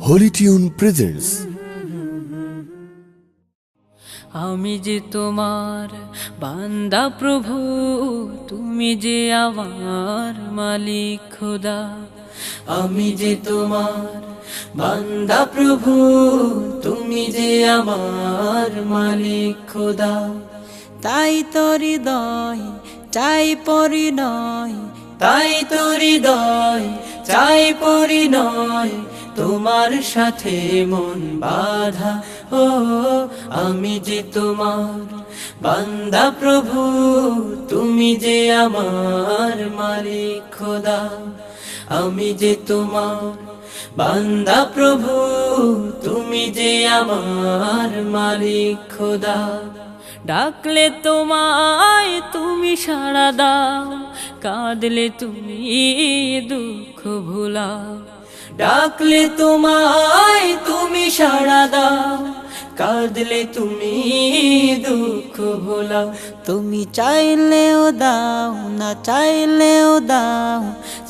Holi tune presents. আমি যে তোমার বান্দা প্রভু, তুমি যে আমার মালিক খোদা। আমি যে তোমার বান্দা প্রভু, তুমি যে আমার মালিক খোদা। তাই তো হৃদয় চাই পরিণয়, তাই তো হৃদয় চাই পরিণয়, তোমার সাথে মন বাঁধা। ও আমি যে তোমার বান্দা প্রভু, তুমি যে আমার মালিক খোদা। আমি যে তোমার বান্দা প্রভু, তুমি যে আমার মালিক খোদা। ডাকলে তোমায় তুমি সাড়া দাও, কাঁদলে তুমি দুঃখ ভুলাও। ডাকলে তোমায় তুমি সাড়া দাও, কাঁদলে তুমি দুঃখ ভোলাও। তুমি চাইলেও দাও না চাইলেও দাও,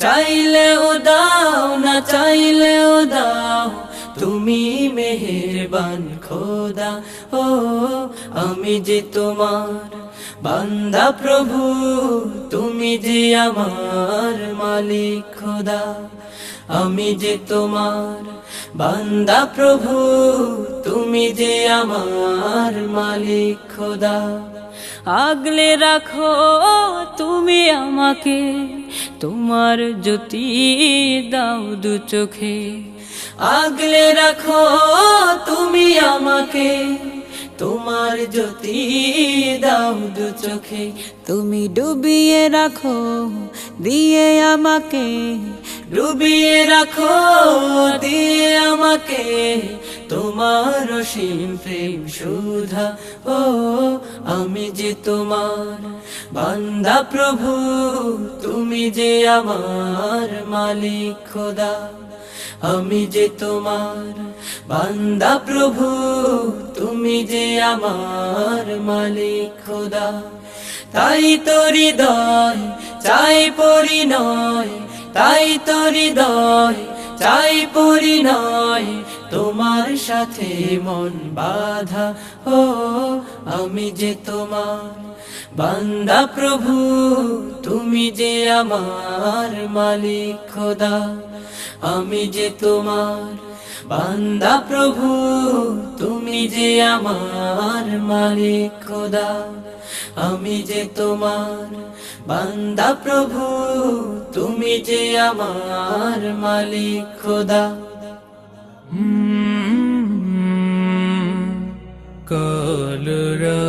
চাইলেও দাও না চাইলেও দাও, তুমি মেহেরবান খোদা। ও আমি যে তোমার বান্দা প্রভু, তুমি যে আমার মালিক খোদা। আমি যে তোমার বান্দা প্রভু, তুমি যে আমার মালিক খোদা। আগলে রাখো তুমি আমাকে, তোমার জ্যোতি দাও দু চোখে। আগলে রাখো তুমি আমাকে, তোমার জ্যোতি দাও দু চোখে। তুমি ডুবিয়ে রাখো দিয়ে আমাকে, ডুবিয়ে রাখো দিয়ে আমাকে, তোমার অসীম প্রেম সুধা। ও আমি যে তোমার বান্দা প্রভু, তুমি যে আমার মালিক খোদা। আমি যে তোমার বান্দা প্রভু, তুমি যে আমার মালিক খোদা। তাই তো হৃদয় চাই পরিণয়, তাই তো হৃদয় চাই পরিণয়, তোমার সাথে মন বাঁধা। ও আমি যে তোমার বান্দা প্রভু, তুমি যে আমার মালিক খোদা। আমি যে তোমার বান্দা প্রভু, তুমি যে আমার মালিক খোদা। আমি যে তোমার বান্দা প্রভু, তুমি যে আমার মালিক খোদা। কলরা